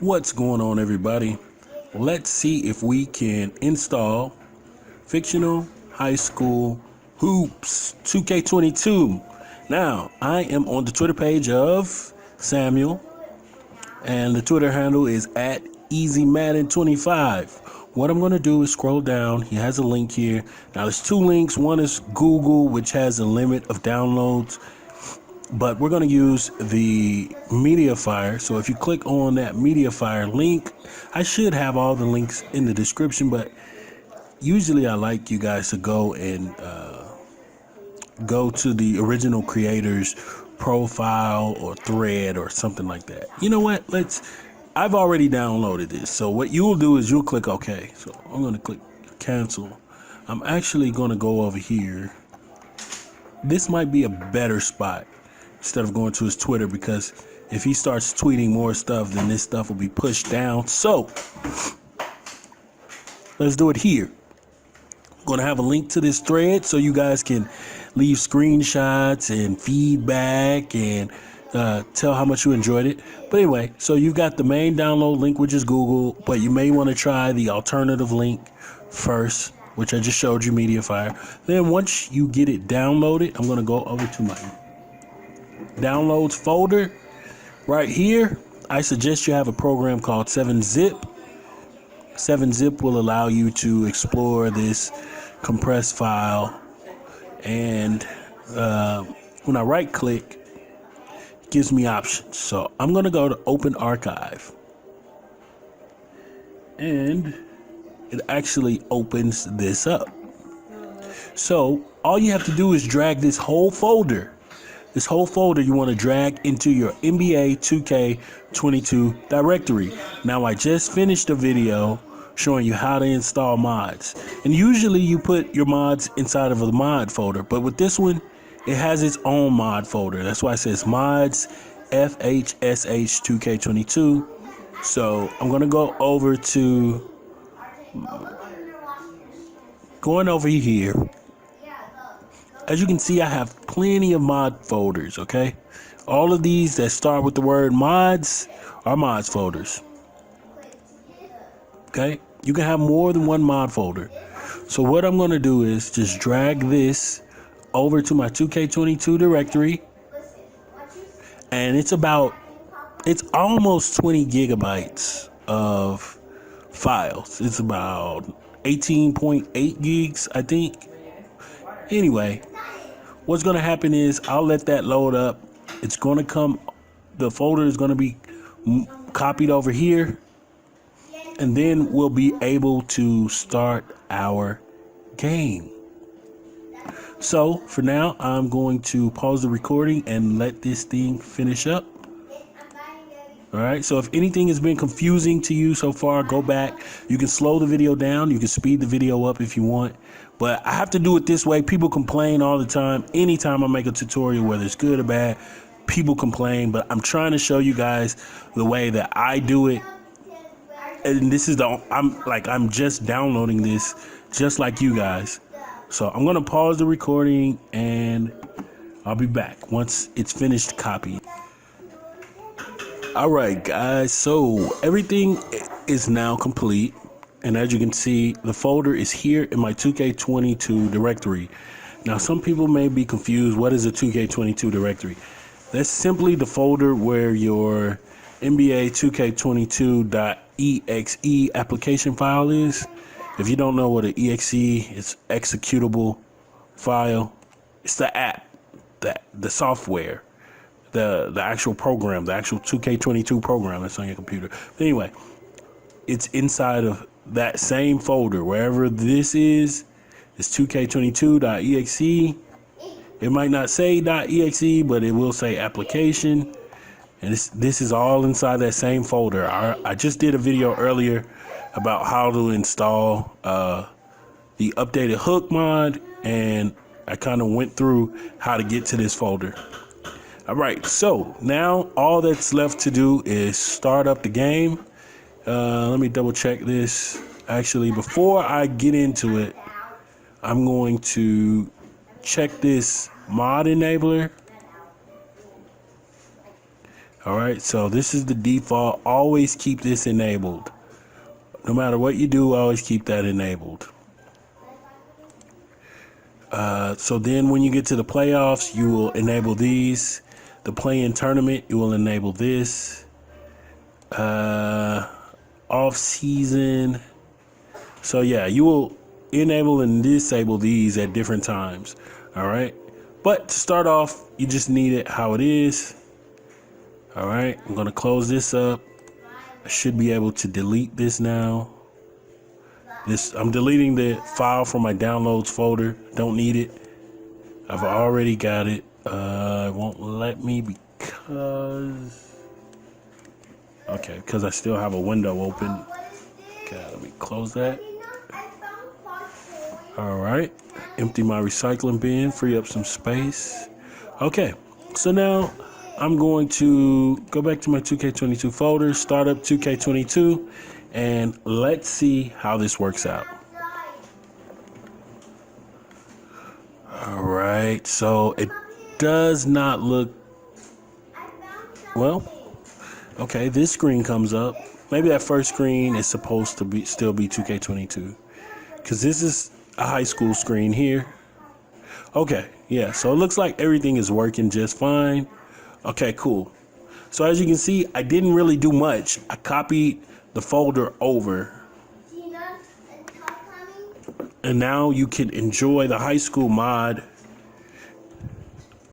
What's going on, everybody? Let's see if we can install Fictional High School Hoops 2K22. Now, I am on the Twitter page of Samuel, and the Twitter handle is at EasyMadden25. What I'm going to do is scroll down. He has a link here. Now, there's two links. One is Google, which has a limit of downloads, but we're going to use the MediaFire. So if you click on that MediaFire link, I should have all the links in the description, but usually I like you guys to go and go to the original creator's profile or thread or something like that. You know what? I've already downloaded this. So what you'll do is you'll click OK. So I'm going to click cancel. I'm actually going to go over here. This might be a better spot instead of going to his Twitter, because if he starts tweeting more stuff, then this stuff will be pushed down. So let's do it here. I'm going to have a link to this thread so you guys can leave screenshots and feedback and tell how much you enjoyed it. But anyway, so you've got the main download link, which is Google, but you may want to try the alternative link first, which I just showed you, MediaFire. Then once you get it downloaded, I'm going to go over to my downloads folder right here. I suggest you have a program called 7-Zip. 7-Zip will allow you to explore this compressed file, and when I right click, it gives me options. So I'm going to go to Open Archive, and it actually opens this up. So all you have to do is drag this whole folder. This whole folder you want to drag into your NBA 2K22 directory. Now, I just finished a video showing you how to install mods. And usually you put your mods inside of a mod folder. But with this one, it has its own mod folder. That's why it says mods FHSh 2K22. So I'm going to go over to here. As you can see, I have plenty of mod folders, okay? All of these that start with the word mods are mods folders, okay? You can have more than one mod folder. So what I'm going to do is just drag this over to my 2K22 directory, and it's almost 20 gigabytes of files. It's about 18.8 gigs, I think. Anyway, what's going to happen is I'll let that load up. It's going to come, the folder is going to be copied over here, and then we'll be able to start our game. So for now, I'm going to pause the recording and let this thing finish up. All right, so if anything has been confusing to you so far, go back. You can slow the video down. You can speed the video up if you want. But I have to do it this way. People complain all the time. Anytime I make a tutorial, whether it's good or bad, people complain. But I'm trying to show you guys the way that I do it. And this is I'm just downloading this just like you guys. So I'm going to pause the recording and I'll be back once it's finished copying. All right, guys, so everything is now complete. And as you can see, the folder is here in my 2K22 directory. Now, some people may be confused. What is a 2K22 directory? That's simply the folder where your NBA 2K22.exe application file is. If you don't know what an exe is, it's executable file. It's the app, the software. The actual program, the actual 2K22 program that's on your computer. But anyway, it's inside of that same folder. Wherever this is 2K22.exe. It might not say .exe, but it will say application. And this is all inside that same folder. I just did a video earlier about how to install the updated hook mod, and I kind of went through how to get to this folder. All right, so now all that's left to do is start up the game. Let me double check this. Actually, before I get into it, I'm going to check this mod enabler. All right, so this is the default. Always keep this enabled. No matter what you do, always keep that enabled. So then when you get to the playoffs, you will enable these. The play-in tournament, you will enable this. Off season. So yeah, you will enable and disable these at different times. All right. But to start off, you just need it how it is. All right. I'm going to close this up. I should be able to delete this now. I'm deleting the file from my downloads folder. Don't need it. I've already got it. It won't let me because I still have a window open. Okay, let me close that. All right. Empty my recycling bin, free up some space. Okay. So now I'm going to go back to my 2K22 folder, start up 2K22, and let's see how this works out. All right, so it does not look, well, okay, this screen comes up. Maybe that first screen is supposed to still be 2K22 because this is a high school screen here. Okay, yeah, so it looks like everything is working just fine. Okay, cool. So as you can see, I didn't really do much. I copied the folder over. And now you can enjoy the high school mod